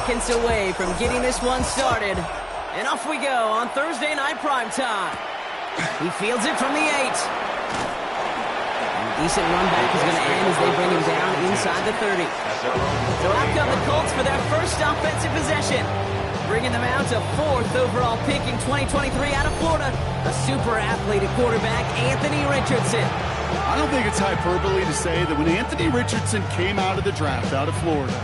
seconds away from getting this one started. And off we go on Thursday night primetime. He fields it from the 8. And a decent run back is going to end as they bring him down inside the 30. So out come the Colts for their first offensive possession. Bringing them out to 4th overall pick in 2023 out of Florida. A super athlete at quarterback, Anthony Richardson. I don't think it's hyperbole to say that when Anthony Richardson came out of the draft out of Florida,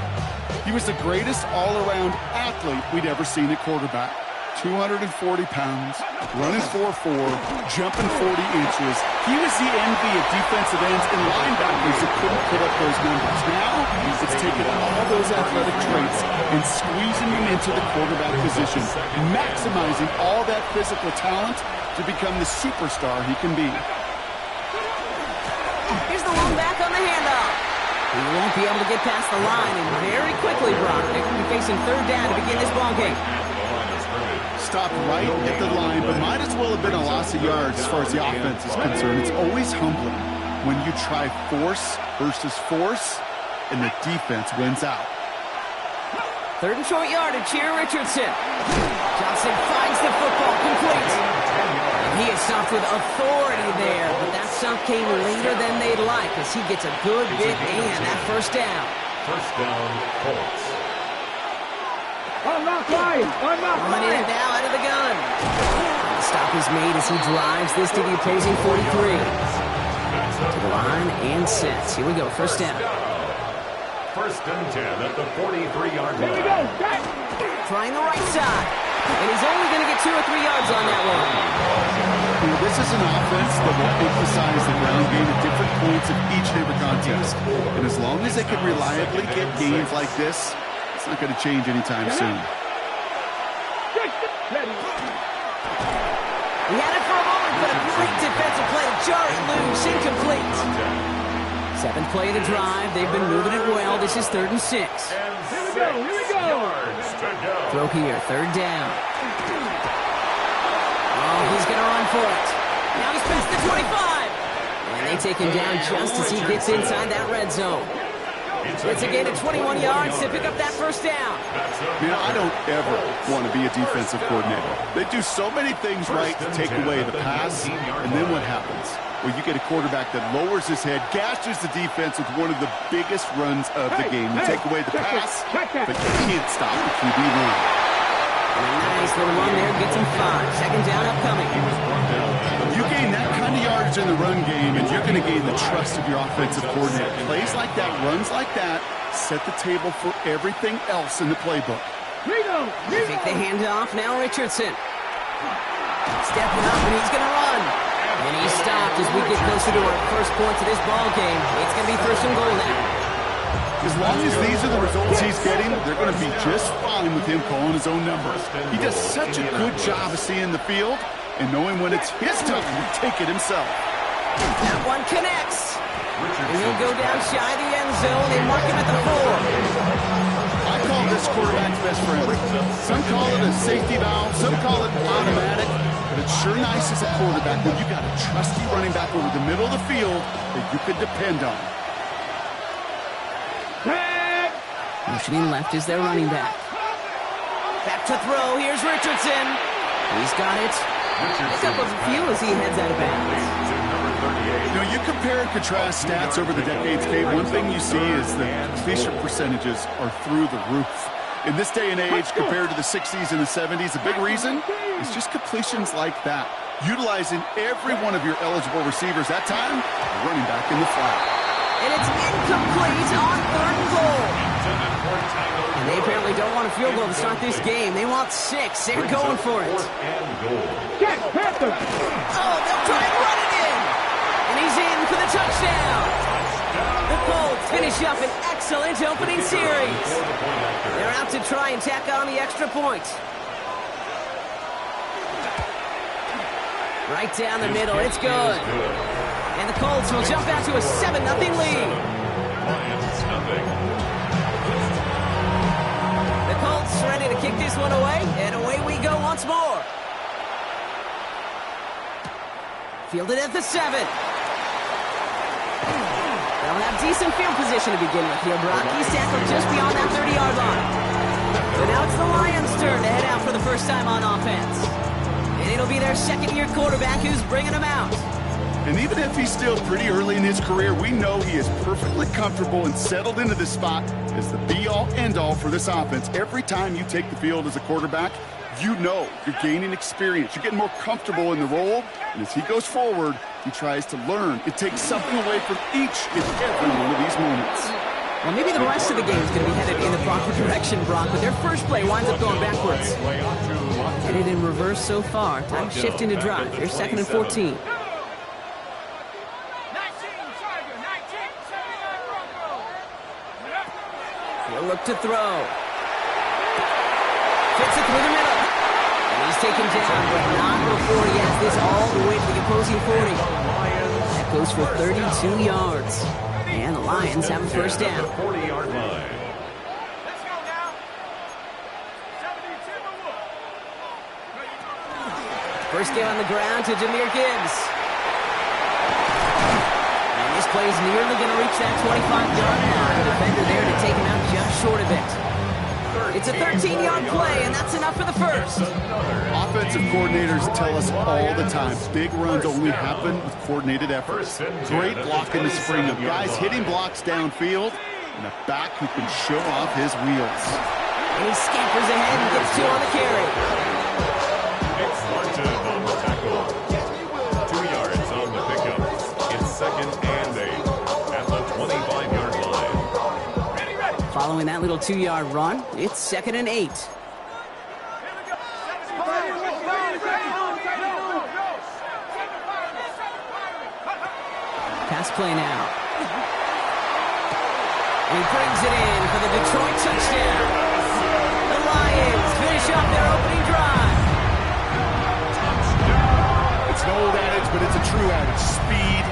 he was the greatest all-around athlete we'd ever seen at quarterback. 240 pounds, running 4.4, jumping 40 inches. He was the envy of defensive ends and linebackers that couldn't put up those numbers. Now, it's taken all those athletic traits and squeezing him into the quarterback position, maximizing all that physical talent to become the superstar he can be. Here's the one back on the handoff. He won't be able to get past the line, and very quickly, Brock, they will be facing 3rd down to begin this ballgame. Stopped right at the line, but might as well have been a loss of yards as far as the offense is concerned. It's always humbling when you try force versus force, and the defense wins out. 3rd and short yardage here, Richardson. Johnson finds the football, complete. He is stopped with authority there, but that stop came later than they'd like as he gets a good bit and that 1st down. 1st down, Colts. Coming in now out of the gun. The stop is made as he drives this to the opposing 43. To the line and sets. Here we go, 1st down. 1st and 10 at the 43-yard line. Here we go. Trying the right side. And he's only going to get 2 or 3 yards on that one. This is an offense that will emphasize the ground game at different points of each and every contest. And as long as they can reliably get gains like this, it's not going to change anytime soon. He had it for a moment, but a great defensive play to jar it loose, incomplete. 7th play of the drive. They've been moving it well. This is 3rd and 6. Here we go. Throw here, 3rd down. Oh, he's going to run for it. Now he's past the 25. And they take him down just as he gets inside that red zone. It's a gain of 21 yards to pick up that 1st down. Man, I don't ever want to be a defensive coordinator. They do so many things right to take away the pass, and then what happens? Well, you get a quarterback that lowers his head, gashes the defense with one of the biggest runs of the game. You take away the pass, but you can't stop the QB run. Nice little run there, gets him 5. 2nd down upcoming. You gain that kind of yardage in the run game, and you're going to gain the trust of your offensive coordinator. Plays like that, runs like that, set the table for everything else in the playbook. They take the handoff, now Richardson. Stepping up, and he's going to run. And he's stopped as we get closer to our first point to this ball game. It's going to be 1st and goal now. As long as these are the results he's getting, they're going to be just fine with him calling his own numbers. He does such a good job of seeing the field and knowing when it's his time to take it himself. That one connects. And he'll go down shy of the end zone. They mark him at the 4. I call this quarterback's best friend. Some call it a safety valve, some call it automatic, but it's sure nice as a quarterback when you got a trusty running back over the middle of the field that you can depend on. Motioning left is their running back. Back to throw. Here's Richardson. He's got it. Pick up a few as he heads out of bounds. You know, you compare and contrast stats over the decades, Kate. One thing you see is the completion percentages are through the roof. In this day and age, compared to the 60s and the 70s, a big reason is just completions like that. Utilizing every one of your eligible receivers that time, running back in the flat. And it's incomplete on 3rd and goal. And they apparently don't want a field goal to start this game. They want 6. They're going for it. Oh, they'll try and run it in. And he's in for the touchdown. The Colts finish up an excellent opening series. They're out to try and tack on the extra point. Right down the middle. It's good. And the Colts will jump out to a 7-0 lead. The Colts ready to kick this one away, and away we go once more. Fielded at the 7. They'll have decent field position to begin with here, Brock. He's tackled just beyond that 30-yard line. So now it's the Lions' turn to head out for the first time on offense. And it'll be their second-year quarterback who's bringing them out. And even if he's still pretty early in his career, we know he is perfectly comfortable and settled into this spot as the be-all, end-all for this offense. Every time you take the field as a quarterback, you know you're gaining experience. You're getting more comfortable in the role. And as he goes forward, he tries to learn. It takes something away from each and every one of these moments. Well, maybe the rest of the game is going to be headed in the proper direction, Brock, but their first play winds up going backwards. Headed in reverse so far. Time to shift into drive. Here's 2nd and 14. He'll look to throw. Fits it through the middle. And he's taken down, but not before he has this all the way to the opposing 40. That goes for 32 yards. And the Lions have a first down. 40-yard line. First game on the ground to Jahmyr Gibbs. And this play's nearly going to reach that 25-yard line. The defender there to take him out just short of it. It's a 13-yard play, and that's enough for the first. Offensive coordinators tell us all the time, big runs only happen with coordinated efforts. Great block in the spring of guys hitting blocks downfield, and a back who can show off his wheels. And he scampers ahead and gets 2 on the carry. It's Martin on the tackle. 2 yards on the pickup. It's 2nd and 8 at the 25-yard line. Following that little 2-yard run, it's 2nd and 8. Pass play now. And he brings it in for the Detroit touchdown. The Lions finish up their opening drive. It's an old adage, but it's a true adage. Speed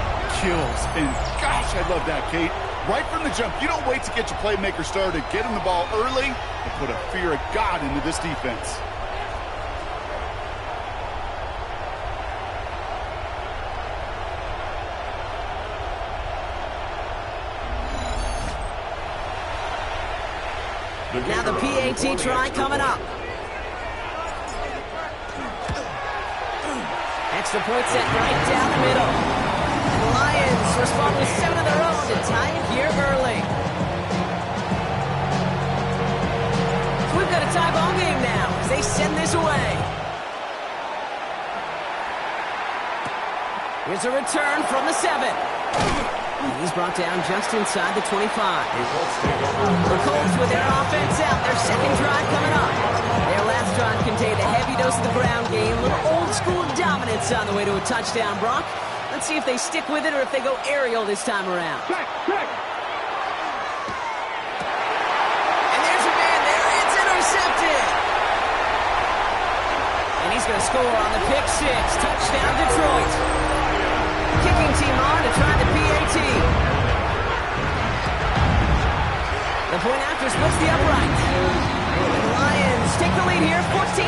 kills. And gosh, I love that, Kate. Right from the jump, you don't wait to get your playmaker started. Get him the ball early and put a fear of God into this defense. Now the PAT try coming up. Extra point set right down the middle. And the Lions respond with 7 of their own to tie it here early. So we've got a tie ball game now as they send this away. Here's a return from the 7. And he's brought down just inside the 25. The Colts with their offense out. Their second drive coming up. Their last drive contained a heavy dose of the ground game. A little old school dominance on the way to a touchdown, Brock. Let's see if they stick with it or if they go aerial this time around. And there's a man there. It's intercepted. And he's going to score on the pick 6. Touchdown, Detroit. Kicking team on to try the PAT. The point after splits the upright. And the Lions take the lead here, 14-7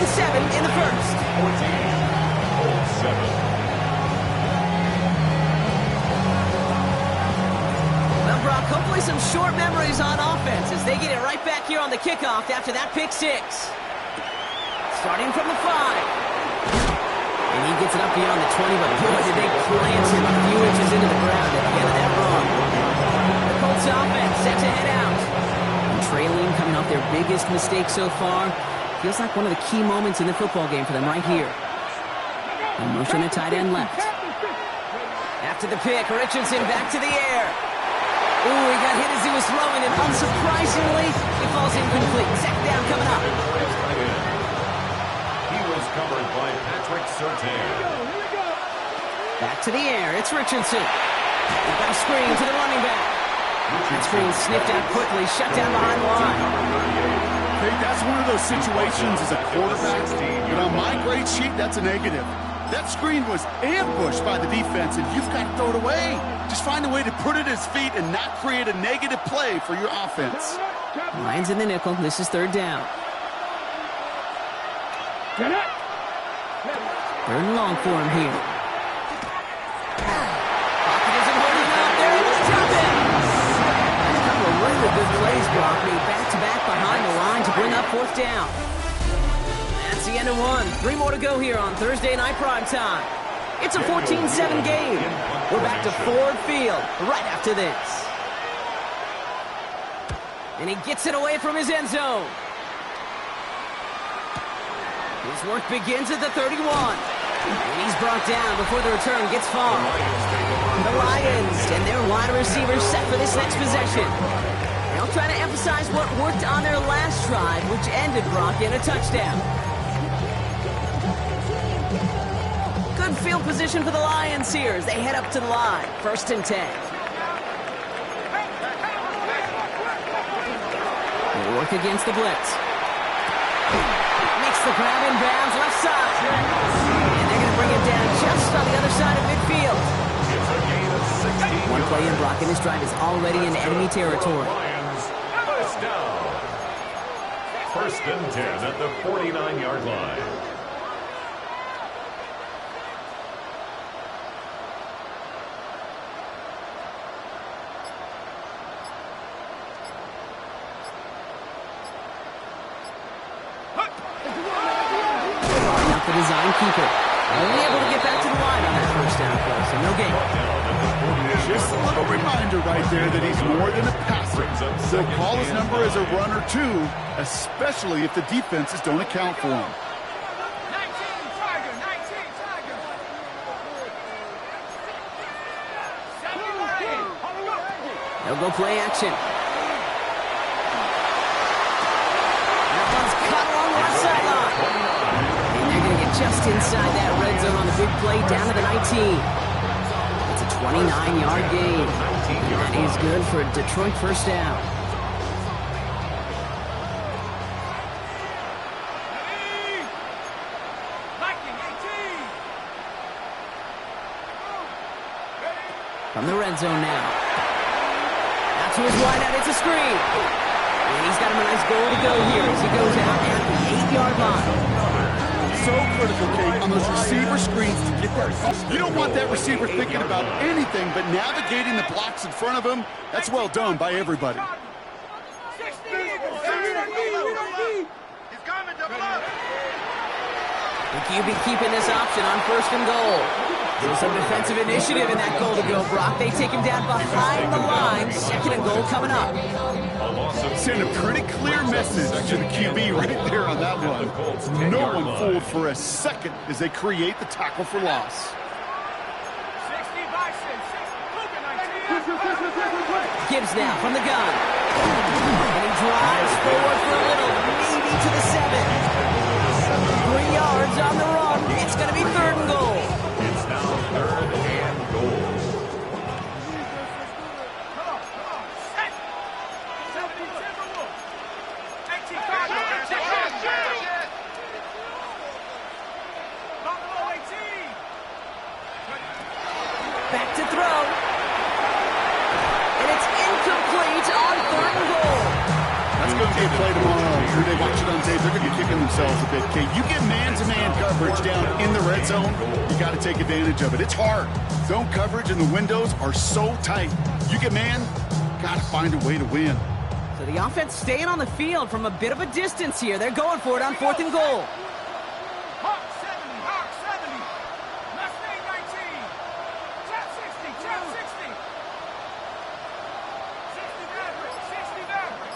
in the first. 14-7. Well, Brock, hopefully some short memories on offense as they get it right back here on the kickoff after that pick 6. Starting from the 5. And he gets it up beyond the 20, but boy, did they plant him a few inches into the ground at the end of that run. The Colts offense set to head out. And trailing, coming off their biggest mistake so far. Feels like one of the key moments in the football game for them right here. In motion to tight end left. After the pick, Richardson back to the air. Ooh, he got hit as he was throwing, and unsurprisingly, he falls incomplete. Second down coming up. Covered by Patrick Surtain. Back to the air. It's Richardson. They've got a screen to the running back. That screen sniffed out quickly, shut down behind the line. Hey, that's one of those situations as a quarterback, but on my grade sheet, that's a negative. That screen was ambushed by the defense, and you've got to throw it away. Just find a way to put it at his feet and not create a negative play for your offense. Lions in the nickel. This is third down. Third and long for him here. Pocket isn't holding up. They're able to drop it. A couple of really good plays, Brock. Made back-to-back behind the line to bring up fourth down. That's the end of one. 3 more to go here on Thursday Night Prime Time. It's a 14-7 game. We're back to Ford Field right after this. And he gets it away from his end zone. His work begins at the 31. And he's brought down before the return gets far. The Lions and their wide receivers set for this next possession. They'll try to emphasize what worked on their last drive, which ended, Brock, in a touchdown. Good field position for the Lions here as they head up to the line. 1st and 10. They work against the blitz. Makes the grab in bounds left side. And they're going to bring it down just on the other side of midfield. It's a gain of 16. One play in, Brock, and this drive is already in enemy territory. Lions, first down. 1st and 10 at the 49-yard line. Not the design keeper. Only able to get back to the line on that 1st down play, so no gain. Just a little reminder right there that he's more than a passer. They'll call his number as a runner, too, especially if the defenses don't account for him. 19, Tiger, 19, Tiger. They'll go play action. That one's cut along the left sideline. And they're going to get just inside that red zone on the big play down to the 19. It's a 29-yard gain. That is good for a Detroit 1st down. From the red zone now. Out to his wideout, it's a screen. And he's got him a nice goal to go here as he goes out at the 8-yard line. So critical, Kate, on those receiver screens to get there. You don't want that receiver thinking about anything but navigating the blocks in front of him. That's well done by everybody. The QB keeping this option on 1st and goal. So some defensive initiative in that goal to go, Brock. They take him down behind the line. 2nd and goal coming up. Send a pretty clear message to the QB right there on that one. No one fooled for a second as they create the tackle for loss. Gibbs now from the gun. And he drives forward for a little, maybe to the 7. 3 yards on the run. It's going to be 3rd and goal. It's now 3rd and goal. Back to throw. And it's incomplete on 3rd and goal. That's going to be a play tomorrow. When they watch it on tape, they're going to be kicking themselves a bit. Kate, you get man-to-man coverage down in the red zone, you got to take advantage of it. It's hard. Zone coverage and the windows are so tight. You get man, got to find a way to win. So the offense staying on the field from a bit of a distance here. They're going for it on 4th and goal. Hawk 70, Hawk 70. Mustang 19. Chap 60, Chap 60. 60 Maverick, 60 Maverick.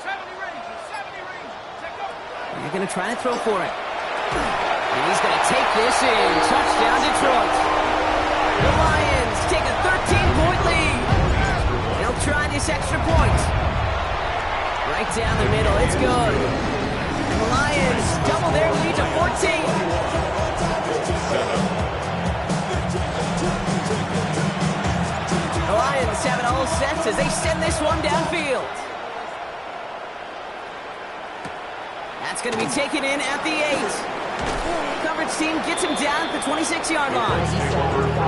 70 Rangers, 70 Rangers. Take over. They're going to try to throw for it. And he's going to take this in. Touchdown, Detroit. The Lions take a 13-point lead. They'll try this extra point. Right down the middle. It's good. And the Lions double their lead to 14. The Lions have it all set as they send this one downfield. That's going to be taken in at the 8. Coverage team gets him down at the 26-yard line.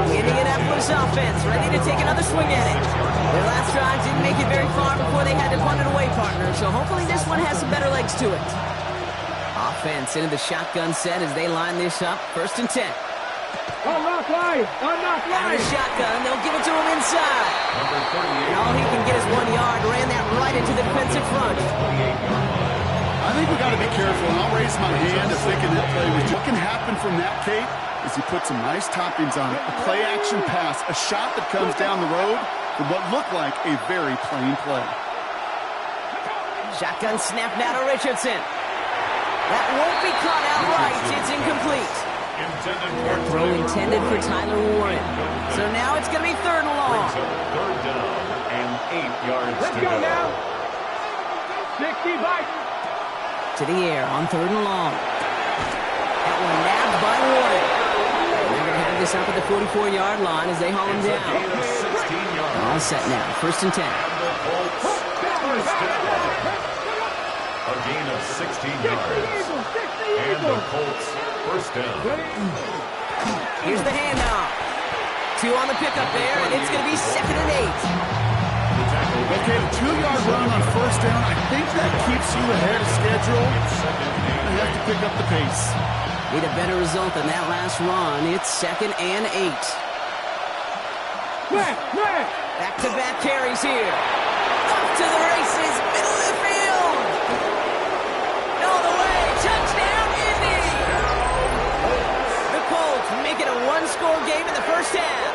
The Indianapolis offense ready to take another swing at it. Their last drive didn't make it very far before they had to punt it away, partner, so hopefully this one has some better legs to it. Offense into the shotgun set as they line this up. 1st and 10. Unlock line! Unlock Out of line! the shotgun, they'll give it to him inside. Number 38. And all he can get is 1 yard. Ran that right into the defensive front. 28-yard line. I think we got to be careful, and I'll raise my hand if thinking that play was what can happen from that, Kate, is he put some nice toppings on it. A play-action pass, a shot that comes down the road from what looked like a very plain play. Shotgun snap now to Richardson. That won't be caught outright. It's incomplete. That throw intended for Tyler Warren. So now it's going to be 3rd and long. Brings up 3rd down and 8 yards Let's to go go. now! 60 Vikings! To the air on 3rd and long. That one nabbed by Warren. And they're going to have this up at the 44-yard line as they haul him down. Gain of 16 yards. All set now. 1st and 10. The Colts first down. A gain of 16 yards. And the Colts first down. Here's the handoff. 2 on the pickup there, and it's going to be 2nd and 8. Okay, the 2-yard run on 1st down, I think that keeps you ahead of schedule. You have to pick up the pace. Need a better result than that last run. It's 2nd and 8. Back-to-back carries here. Off to the races, middle of the field. All the way, touchdown, Indy. The Colts make it a 1-score game in the first half.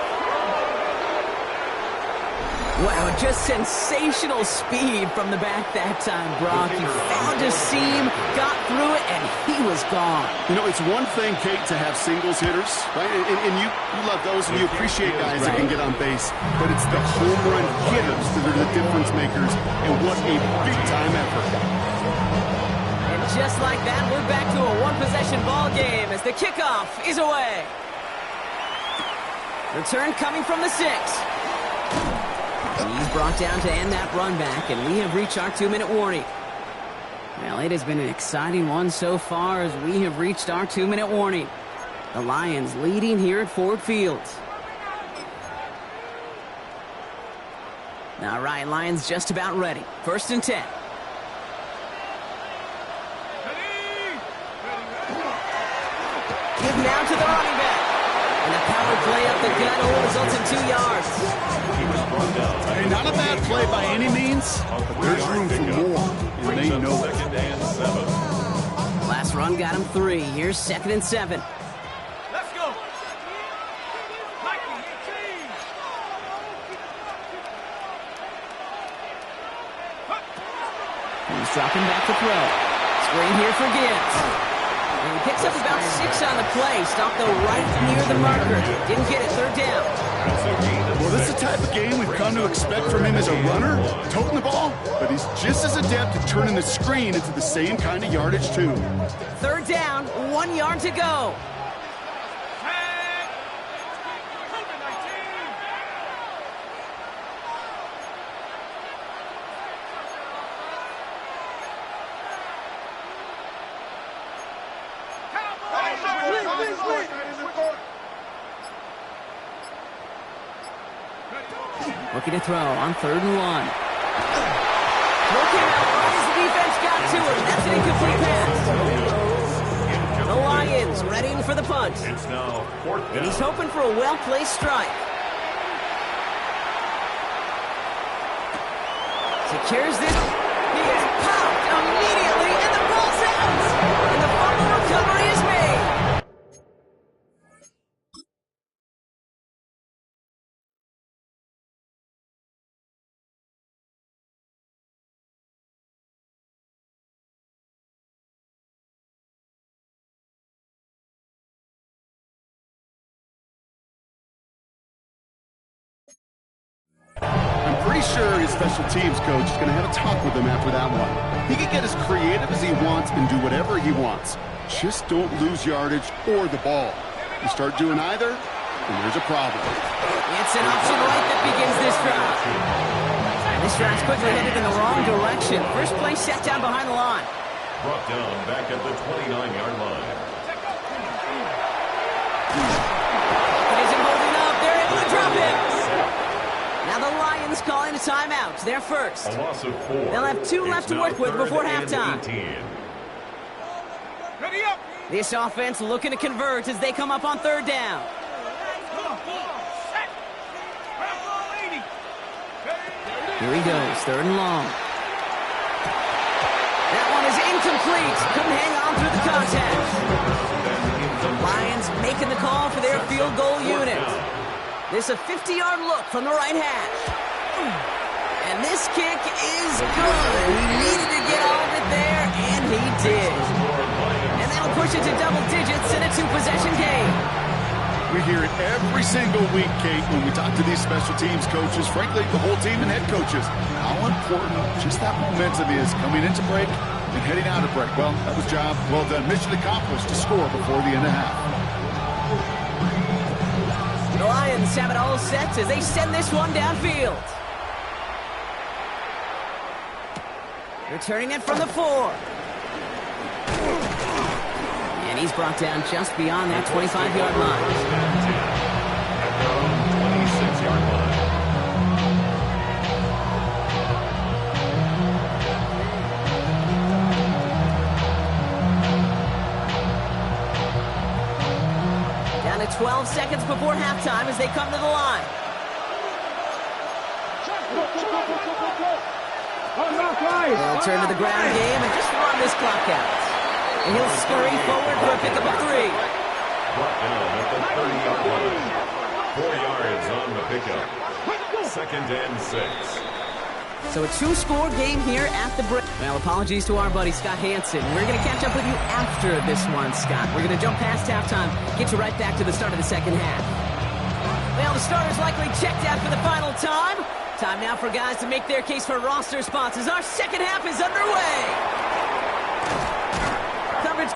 Wow, just sensational speed from the back that time, Brock. He found a seam, got through it, and he was gone. You know, it's one thing, Kate, to have singles hitters, right? And you love those, and you appreciate guys that can get on base. But it's the home run hitters that are the difference makers, and what a big-time effort. And just like that, we're back to a one-possession ball game as the kickoff is away. Return coming from the 6. He's brought down to end that run back, and we have reached our 2-minute warning. Well, it has been an exciting one so far as we have reached our 2-minute warning. The Lions leading here at Ford Field. All right, Lions just about ready. 1st and 10. Give now to the running back. And the power play up the gut only results in 2 yards. Hey, not a bad play by any means, but there's room for more, and they know it. 2nd and 7. Last run got him 3. Here's 2nd and 7. Let's go! He's dropping back to throw. Screen here for Gibbs. And he picks up about 6 on the play. Stopped though right near the marker. Didn't get it. 3rd down. Well, this is the type of game we've come to expect from him as a runner, toting the ball, but he's just as adept at turning the screen into the same kind of yardage, too. 3rd down. 1 yard to go. Looking to throw on 3rd and 1. Looking out as the defense got to him. That's an incomplete pass. The Lions readying for the punt. It's now 4th down. And he's hoping for a well-placed strike. Secures this. He is popped immediately, and the ball's out. And the fumble recovery is made. I'm pretty sure his special teams coach is going to have a talk with him after that one. He can get as creative as he wants and do whatever he wants. Just don't lose yardage or the ball. You start doing either, and there's a problem. It's an option right that begins this drive. This drive's quickly headed in the wrong direction. First play set down behind the line. Brought down back at the 29-yard line. It isn't holding up. They're able to drop it. Now the Lions calling a timeout. They're first. A loss of 4. They'll have 2 left to work with before halftime. Ready up! This offense looking to convert as they come up on third down. Here he goes, third and long. That one is incomplete. Couldn't hang on through the contact. The Lions making the call for their field goal unit. This is a 50-yard look from the right hash. And this kick is good. He needed to get all of it there, and he did. And that'll push it to double digits in a two-possession game. We hear it every single week, Kate, when we talk to these special teams coaches, frankly, the whole team and head coaches, how important just that momentum is coming into break and heading out of break. Well, that was job well done. Mission accomplished to score before the end of half. The Lions have it all set as they send this one downfield. Returning it from the 4. And he's brought down just beyond that 25-yard line. 26-yard line. Down to 12 seconds before halftime as they come to the line. They'll turn to the ground game and just run this clock out. And he'll scurry forward for a pickup of 3. Brought down at the 30-yard line. 4 yards on the pickup. 2nd and 6. So a 2-score game here at the break. Well, apologies to our buddy Scott Hansen. We're going to catch up with you after this one, Scott. We're going to jump past halftime, get you right back to the start of the second half. Well, the starter's likely checked out for the final time. Time now for guys to make their case for roster spots as our second half is underway. Coverage.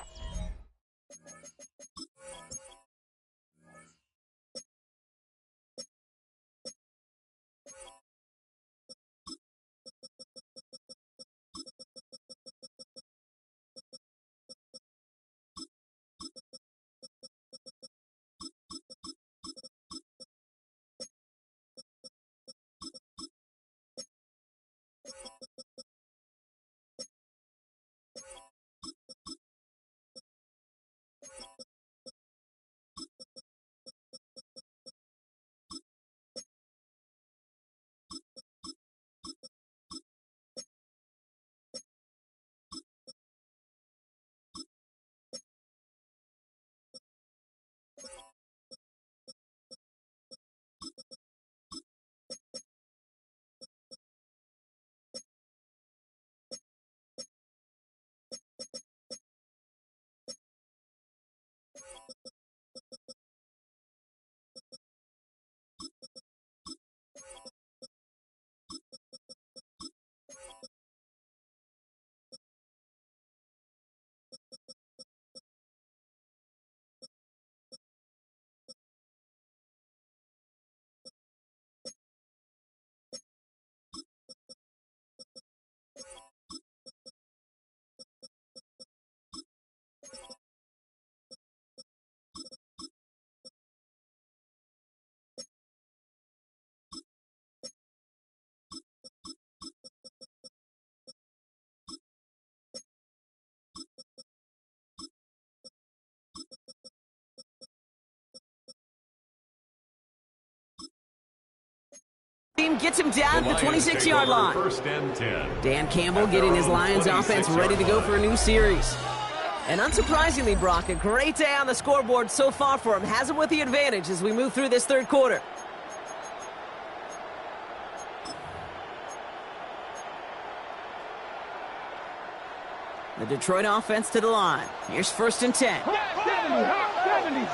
Team gets him down to the 26-yard line. 1st and 10. Dan Campbell getting his Lions offense ready to go for a new series. And unsurprisingly, Brock, a great day on the scoreboard so far for him. Has him with the advantage as we move through this third quarter. The Detroit offense to the line. Here's 1st and 10. 70.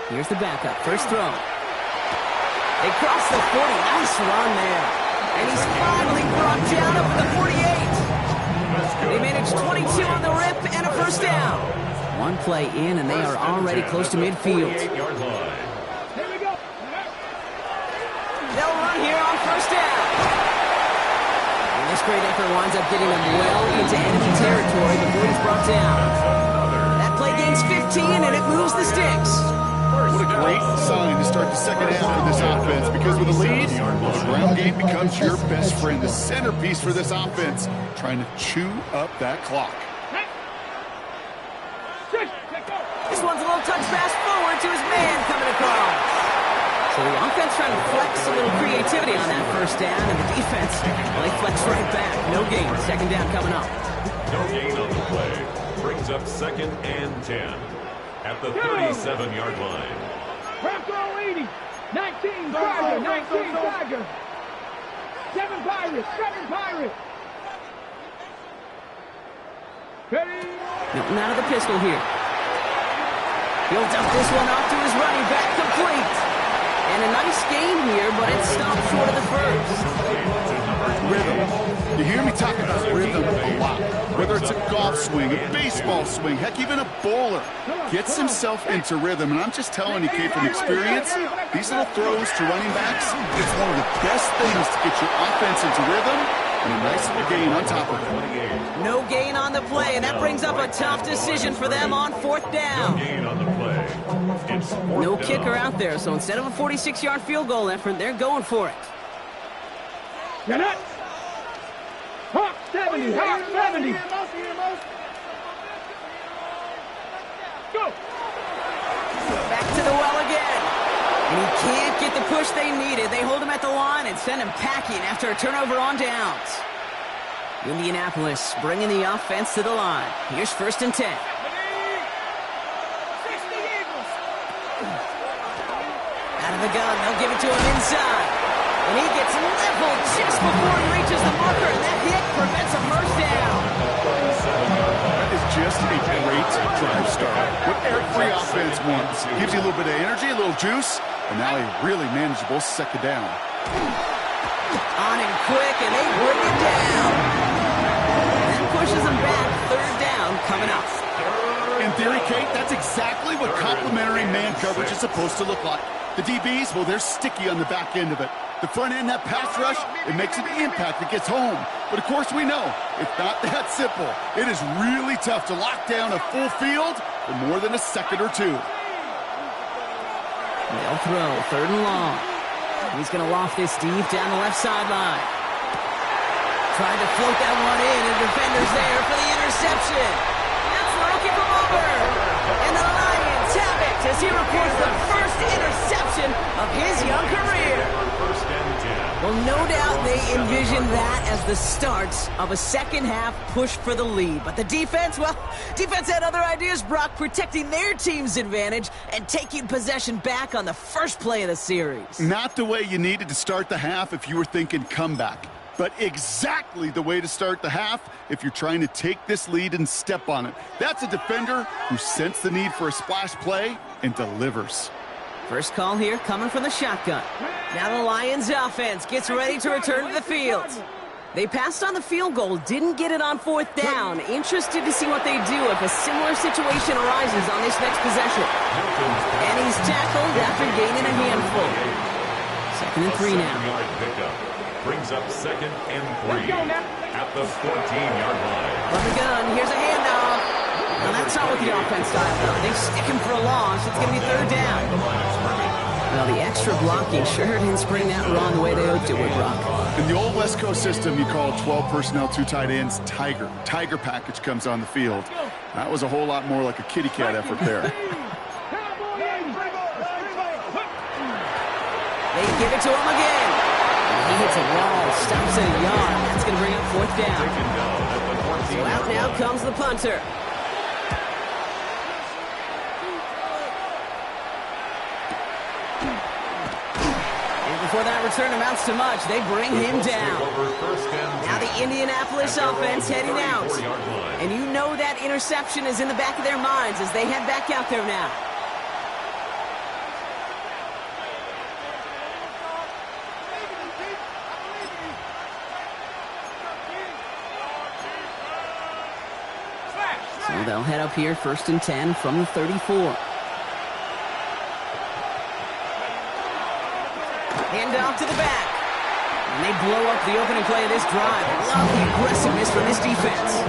Here's the backup. First throw. They cross the 40. Nice run there. And he's finally brought down over the 48. They managed 22 on the rip and a first down. One play in, and they are already close to midfield. They'll run here on first down. And this great effort winds up getting them well into enemy territory before he's brought down. That play gains 15, and it moves the sticks. What a great sign to start the second half for this offense, because with a lead, the ground game becomes your best friend, the centerpiece for this offense, trying to chew up that clock. This one's a little touch pass forward to his man coming across. So the offense trying to flex a little creativity on that first down, and the defense, well, they flex right back. No gain. Second down coming up. No gain on the play. Brings up 2nd and 10 at the 37-yard line. Prep throw 80. 19 Tiger. 19 Tiger. 7 Pirates. 7 Pirates. Ready? Milton out of the pistol here. He'll dump this one off to his running back, complete. And a nice gain here, but it stopped short of the first. Rhythm. You hear me talk about rhythm a lot. Whether it's a golf swing, a baseball swing, heck, even a bowler gets himself into rhythm. And I'm just telling you, Kate, from experience, these little throws to running backs, it's one of the best things to get your offense into rhythm, and a nice little gain on top of it. No gain on the play, and that brings up a tough decision for them on 4th down. No gain on the play. It's 4th No down. kicker out there, so instead of a 46-yard field goal effort, they're going for it. You're nuts. Hawk 70. Hawk 70. Go. Back to the well again. And he can't get the push they needed. They hold him at the line and send him packing after a turnover on downs. Indianapolis bringing the offense to the line. Here's 1st and 10. Out of the gun, they'll give it to him inside. And he gets leveled just before he reaches the marker, and that hit prevents a first down. That is just a great drive start. What every offense wants. Gives you a little bit of energy, a little juice, and now a really manageable second down. On and quick, and they bring it down. That pushes them back. 3rd down coming up. In theory, Kate, that's exactly what complementary man coverage is supposed to look like. The DBs, well, they're sticky on the back end of it. The front end, that pass rush, it makes an impact. It gets home. But, of course, we know it's not that simple. It is really tough to lock down a full field for more than a second or two. They'll throw. 3rd and long. He's going to loft this deep down the left sideline. Trying to float that one in, and defender's there for the interception. That's the rookie from Auburn. And the Lions have it as he reports the first interception of his young career. Well, no doubt they envisioned that as the start of a second half push for the lead. But the defense, well, defense had other ideas, Brock, protecting their team's advantage and taking possession back on the first play of the series. Not the way you needed to start the half if you were thinking comeback, but exactly the way to start the half if you're trying to take this lead and step on it. That's a defender who sensed the need for a splash play and delivers. First call here coming from the shotgun. Now the Lions offense gets ready to return to the field. They passed on the field goal, didn't get it on 4th down. Interested to see what they do if a similar situation arises on this next possession. And he's tackled after gaining a handful. 2nd and 3 now. Brings up 2nd and 3 at the 14-yard line. From the gun, here's a handoff. Now that's not what the offense style though. They stick him for a loss. It's going to be 3rd down. Well, the extra blocking sure didn't spring that wrong the way they hoped it would, Brock. In the old West Coast system, you call 12 personnel, 2 tight ends, Tiger. Tiger package comes on the field. That was a whole lot more like a kitty cat effort there. They give it to him again. He hits a wall, stops at a yard. That's going to bring up 4th down. So out now comes the punter. And before that return amounts to much, they bring him down. Now the Indianapolis offense heading out. And you know that interception is in the back of their minds as they head back out there now. So they'll head up here, 1st and 10 from the 34. Hand off to the back. And they blow up the opening play of this drive. Love the aggressiveness from this defense.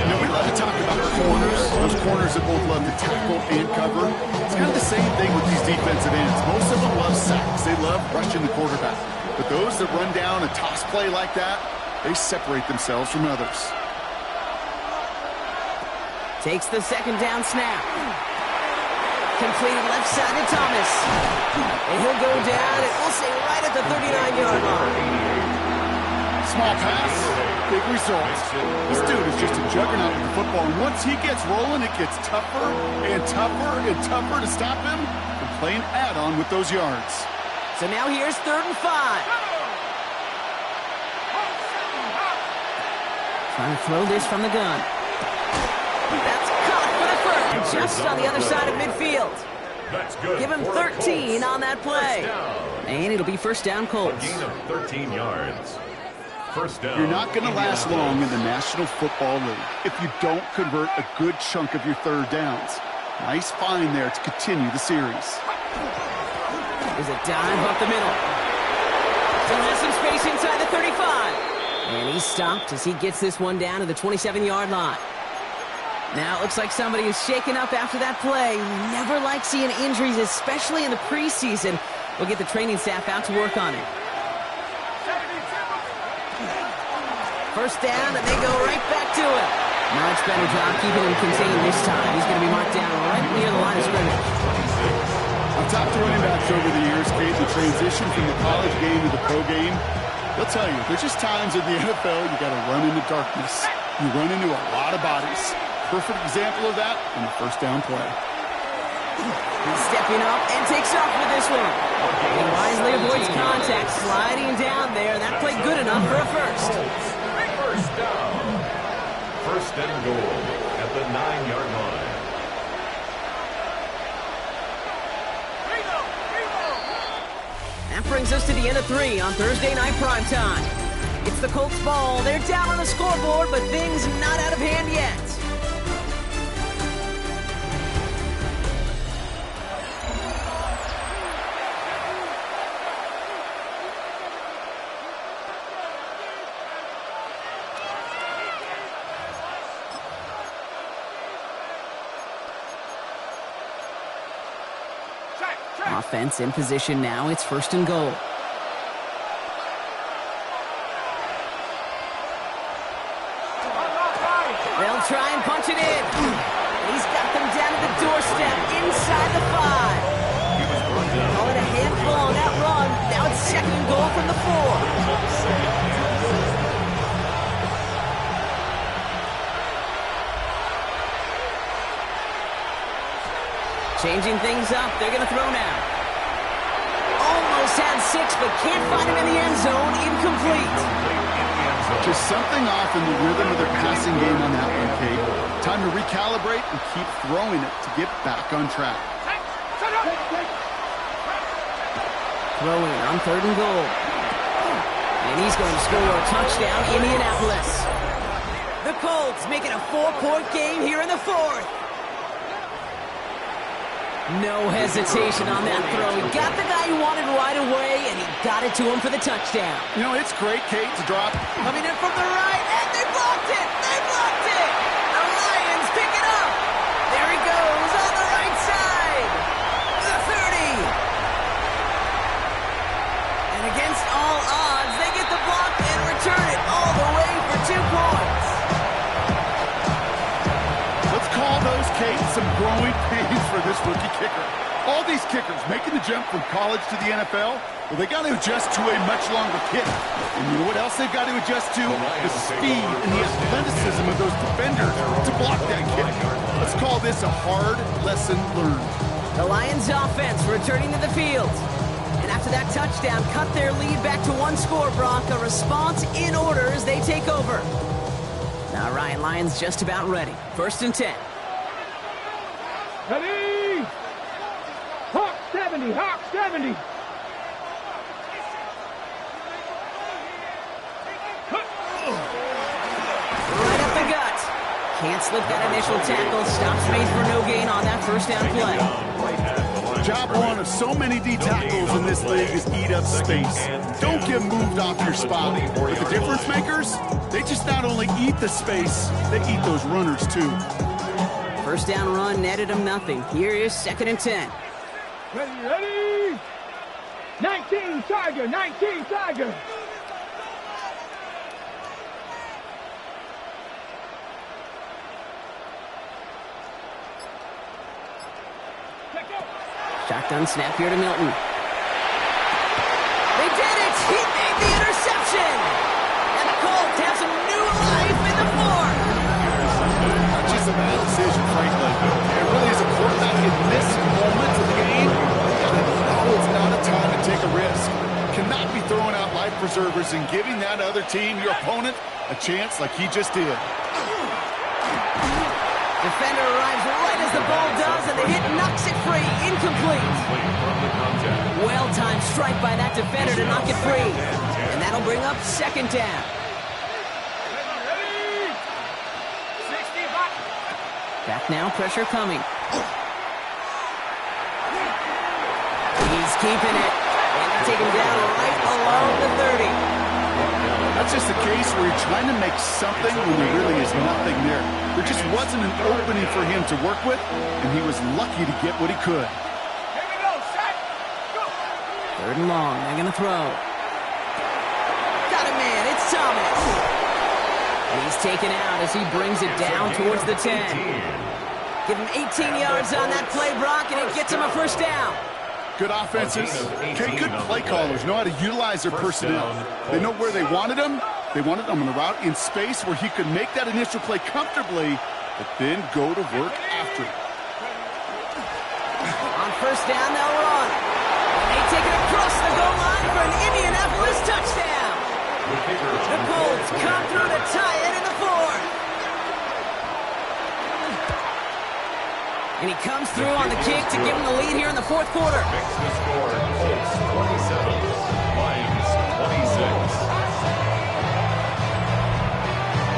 You know, we love to talk about corners. Those corners that both love to tackle and cover. It's kind of the same thing with these defensive ends. Most of them love sacks. They love rushing the quarterback. But those that run down a toss play like that, they separate themselves from others. Takes the second down snap. Completed left side to Thomas. And he'll go down, and we'll say right at the 39-yard line. Small pass, big results. This dude is just a juggernaut with the football. And once he gets rolling, it gets tougher and tougher and tougher to stop him from playing add-on with those yards. So now here's 3rd and 5. Trying to throw this from the gun. That's caught for the first, just on the other side of midfield. That's good. Give him 13 on that play. And it'll be first down, Colts. A gain of 13 yards. First down. You're not going to last long in the National Football League if you don't convert a good chunk of your third downs. Nice find there to continue the series. There's a dive up the middle. Still has some space inside the 35. And he's stopped as he gets this one down to the 27-yard line. Now it looks like somebody is shaken up after that play. Never like seeing injuries, especially in the preseason. We'll get the training staff out to work on it. First down, and they go right back to it. Much better job keeping him contained this time. He's going to be marked down right near the line of scrimmage. I've talked to running backs over the years, Kate, the transition from the college game to the pro game. They'll tell you, there's just times in the NFL you got to run into darkness. You run into a lot of bodies. Perfect example of that on the first down play. He's stepping up and takes off with this one. He wisely avoids contact, sliding down there. That played good enough for a first. First down. First and goal at the 9-yard line. That brings us to the end of 3 on Thursday night primetime. It's the Colts ball. They're down on the scoreboard, but things not out of hand yet. Offense in position now. It's first and goal. They'll try and punch it in. He's got them down to the doorstep inside the 5. Call it a handful on that run. Now it's second and goal from the 4. Changing things up. They're going to throw now. Almost had 6, but can't find him in the end zone. Incomplete. Just something off in the rhythm of their passing game on that one, Kate. Time to recalibrate and keep throwing it to get back on track. Throwing on third and goal. And he's going to score a touchdown, Indianapolis. The Colts making a 4-point game here in the 4th. No hesitation on that throw. He got the guy he wanted right away, and he got it to him for the touchdown. You know, it's great, Kate, to drop. Coming in from the right, and they blocked it! They blocked it! The Lions pick it up! There he goes on the right side! The 30! And against all odds, they get the block and return it all the way for 2 points. Let's call those, Kate, some growing pains for this rookie kicker. All these kickers making the jump from college to the NFL, well, they got to adjust to a much longer kick. And you know what else they've got to adjust to? The speed and the athleticism of those defenders to block that kick. Let's call this a hard lesson learned. The Lions offense returning to the field. And after that touchdown, cut their lead back to 1 score, Brock. A response in order as they take over. All right, Lions just about ready. First and 10. Ready! Hawk 70, Hawk 70. Right up the gut. Can't slip that initial tackle. Stops made for no gain on that first down play. Job one of so many D tackles in this league is eat up space. Don't get moved off your spot. But the difference makers, they just not only eat the space, they eat those runners too. First down run netted him nothing. Here is 2nd and 10. Ready? 19 Tiger, 19 Tiger. Shotgun snap here to Milton. They did it! He made the interception! And the Colts have some new life in the fourth. Not just a bad decision, frankly. It really is a quarterback in this moment of the game. No, it's not a time to take a risk. Cannot be throwing out life preservers and giving that other team, your opponent, a chance like he just did. Defender arrives right as the ball does, and the hit knocks it free. Incomplete. Well-timed strike by that defender to knock it free. And that'll bring up 2nd down. Back now, pressure coming. He's keeping it. And they take him down right along the 30. That's just a case where you're trying to make something when there really is nothing there. There just wasn't an opening for him to work with, and he was lucky to get what he could. Here we go, set, go. 3rd and long, they're going to throw. Got it, man, it's Thomas. And he's taken out as he brings it down towards the 10. Give him 18 yards on that play, Brock, and it gets him a 1st down. Good offenses. Okay, good play callers know how to utilize their personnel. They know where they wanted him. They wanted him on a route in space where he could make that initial play comfortably, but then go to work after. On 1st down, they'll run. And they take it across the goal line for an Indianapolis touchdown. The Colts come through to tie it in the 4th. And he comes through on the kick to give him the lead here in the 4th quarter. Makes the score Colts 27, Lions 26.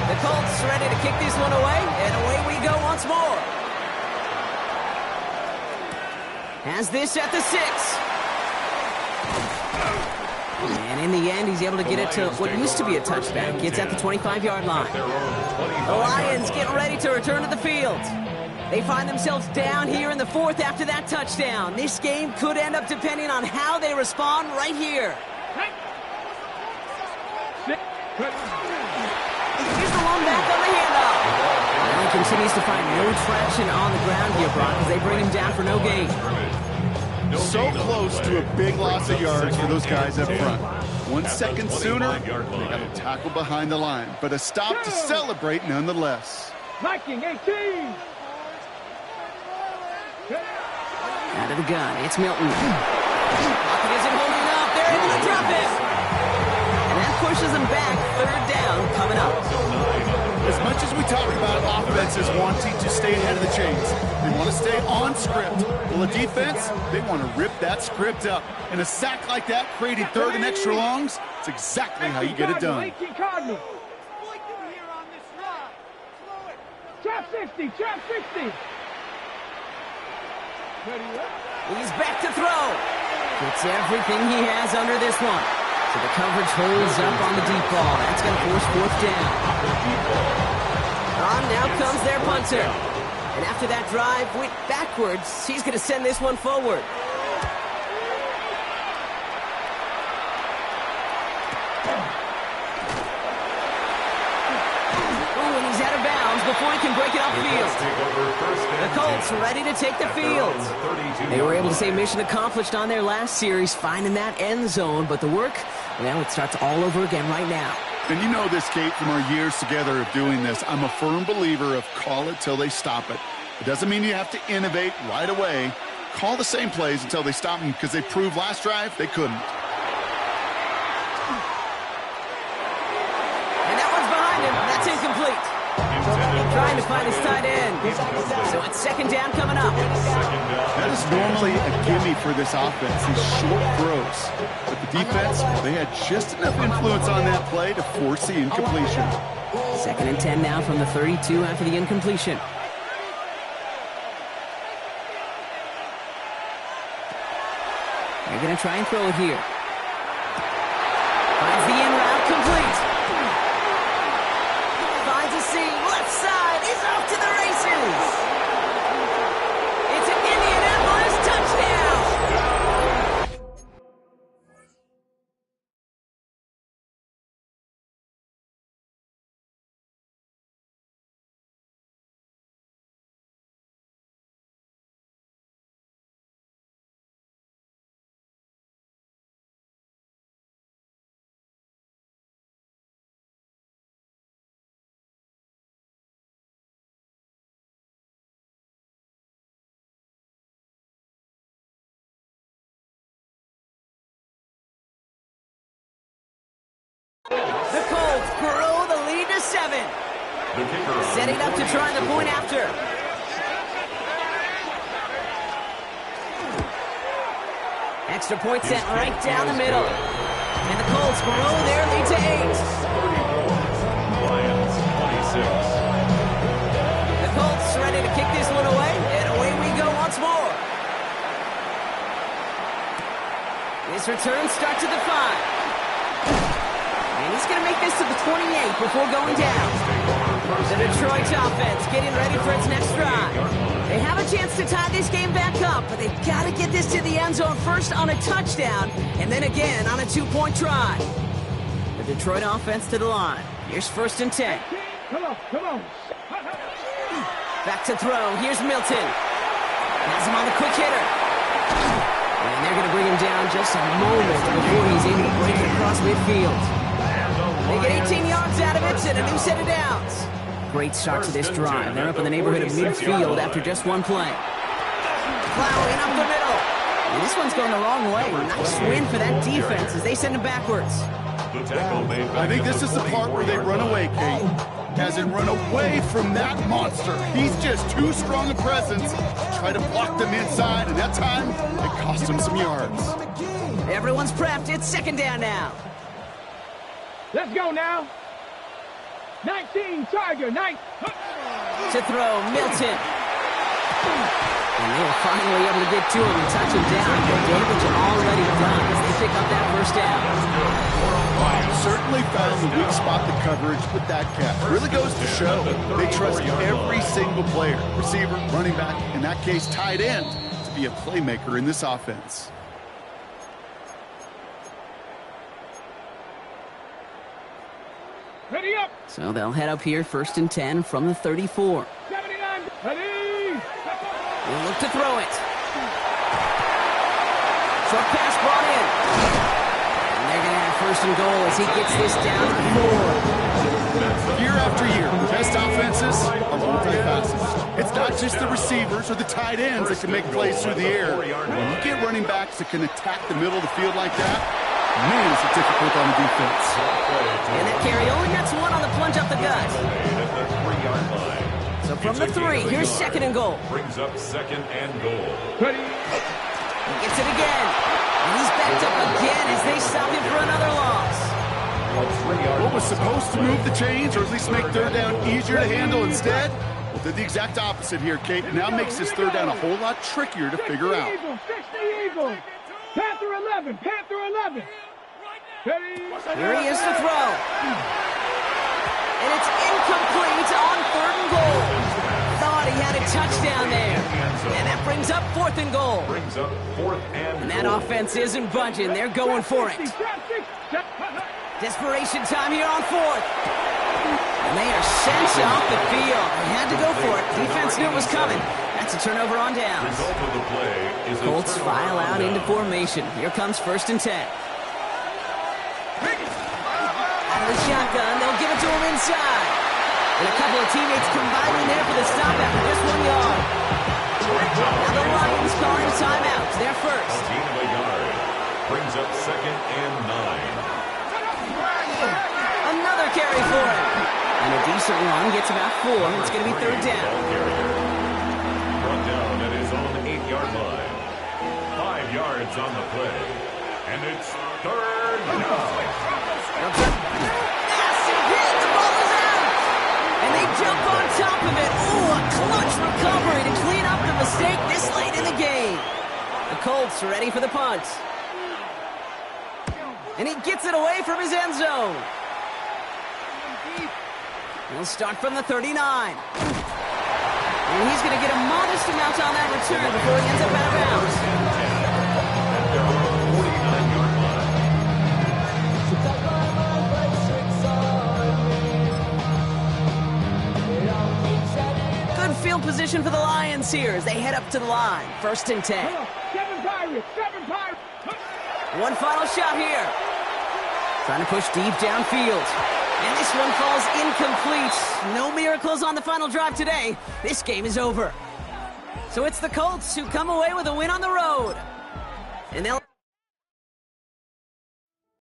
The Colts ready to kick this one away, and away we go once more. Has this at the 6. And in the end, he's able to get it to what used to be a touchback. Gets at the 25-yard line. The Lions getting ready to return to the field. They find themselves down here in the 4th after that touchdown. This game could end up depending on how they respond right here. Here's the one back on the handoff. And he continues to find no traction on the ground here, Brock, as they bring him down for no gain. So close to a big loss of yards for those guys up front. 1 second sooner, they got a tackle behind the line, but a stop to celebrate nonetheless. Viking 18. Out of the gun, it's Milton. Pocket isn't holding up. They're able to drop it. And that pushes them back. 3rd down coming up. As much as we talk about offenses wanting to stay ahead of the chains, they want to stay on script. Well, the defense, they want to rip that script up. And a sack like that, creating 3rd and extra longs, it's exactly how you get it done. 18 Cardinals. Trap 60, trap 60. He's back to throw. Gets everything he has under this one. So the coverage holds up on the deep ball. That's going to force 4th down. On now comes their punter. And after that drive went backwards, he's going to send this one forward. Oh, and he's out of bounds before he can break it upfield. The Colts ready to take the field. They were able to say mission accomplished on their last series, finding that end zone, but the work, well, it starts all over again right now. And you know this, Kate, from our years together of doing this. I'm a firm believer of call it till they stop it. It doesn't mean you have to innovate right away. Call the same plays until they stop them, because they proved last drive they couldn't. And that one's behind him. That's incomplete. Trying to find his tight end. So it's 2nd down coming up. That is normally a gimme for this offense, these short throws. But the defense, they had just enough influence on that play to force the incompletion. 2nd and 10 now from the 32 after the incompletion. They're going to try and throw it here. Finds the in route, complete. Finds a seam, left side, is off to the races. It's an Indianapolis touchdown. The Colts grow the lead to 7. The kicker. Setting up to try the point after. Extra point set right down the middle. And the Colts grow their lead to 8. 34. Lions 26. The Colts ready to kick this one away, and away we go once more. This return starts at the 5. And he's going to make this to the 28 before going down. The Detroit offense getting ready for its next drive. They have a chance to tie this game back up, but they've got to get this to the end zone first on a touchdown, and then again on a 2-point try. The Detroit offense to the line. Here's 1st and 10. Come on, come on. Back to throw. Here's Milton. Has him on the quick hitter. And they're going to bring him down just a moment before he's able to break it across midfield. They get 18 yards out of it and a new set of downs. Great start to this drive. They're up in the neighborhood of midfield after just one play. Plowing up the middle. And this one's going the wrong way. Nice win for that defense as they send him backwards. I think this is the part where they run away, Kate. As in run away from that monster. He's just too strong a presence. Try to block them inside, and that time, it cost him some yards. Everyone's prepped. It's 2nd down now. Let's go now. 19, Tiger, 9. To throw, Milton. And they were finally able to get to him and touch him down. But damage already done as they pick up that 1st down. Certainly found the weak spot the coverage with that catch. Really goes to show they trust every single player, receiver, running back, in that case tight end, to be a playmaker in this offense. Ready up. So they'll head up here 1st and 10 from the 34. 79. Ready. We'll look to throw it. Short pass brought in. And they're going to have 1st and goal as he gets this down to 4. Year after year, the best offenses are multifaceted. It's not just the receivers or the tight ends that can make plays through the air. When you get running backs that can attack the middle of the field like that, man, is it difficult on the defense. And that carry only gets one on the plunge up the gut. So from the 3, here's 2nd and goal. Brings up 2nd and goal. Ready. He gets it again. And he's backed up again as they stop him for another loss. What was supposed to move the chains, or at least make 3rd down easier to handle instead? Well, did the exact opposite here, Kate. And now makes this 3rd down a whole lot trickier to figure out. 60 Eagles. Panther 11. Panther 11. Ready. Here he is to throw. And it's incomplete on 3rd and goal. Thought he had a touchdown there. And that brings up 4th and goal. Brings up 4th and And that goal. offense isn't budging. They're going for it. Desperation time here on 4th. And they are sent off the field. They had to go for it. Defense knew it was coming. That's a turnover on downs. Result of the play is a Colts turnover file on out into downs. formation. Here comes 1st and 10. Out of the shotgun, they'll give it to him inside. And a couple of teammates combining there for the stop after just 1 yard. Now the Lions calling timeout. They're first. A gain of a yard. Brings up 2nd and 9. Another carry for him. And a decent run gets about 4. It's going to be 3rd down. Brought down at his own 8-yard line. 5 yards on the play. And it's 3rd down. Massive hit. The ball is out. And they jump on top of it. Ooh, a clutch recovery to clean up the mistake this late in the game. The Colts are ready for the punt. And he gets it away from his end zone. He'll start from the 39. And he's going to get a modest amount on that return before he ends up out of bounds. Good field position for the Lions here as they head up to the line. 1st and 10. 7 Pirates, 7 Pirates. One final shot here. Trying to push deep downfield. And this one falls incomplete. No miracles on the final drive today. This game is over. So it's the Colts who come away with a win on the road. And they'll...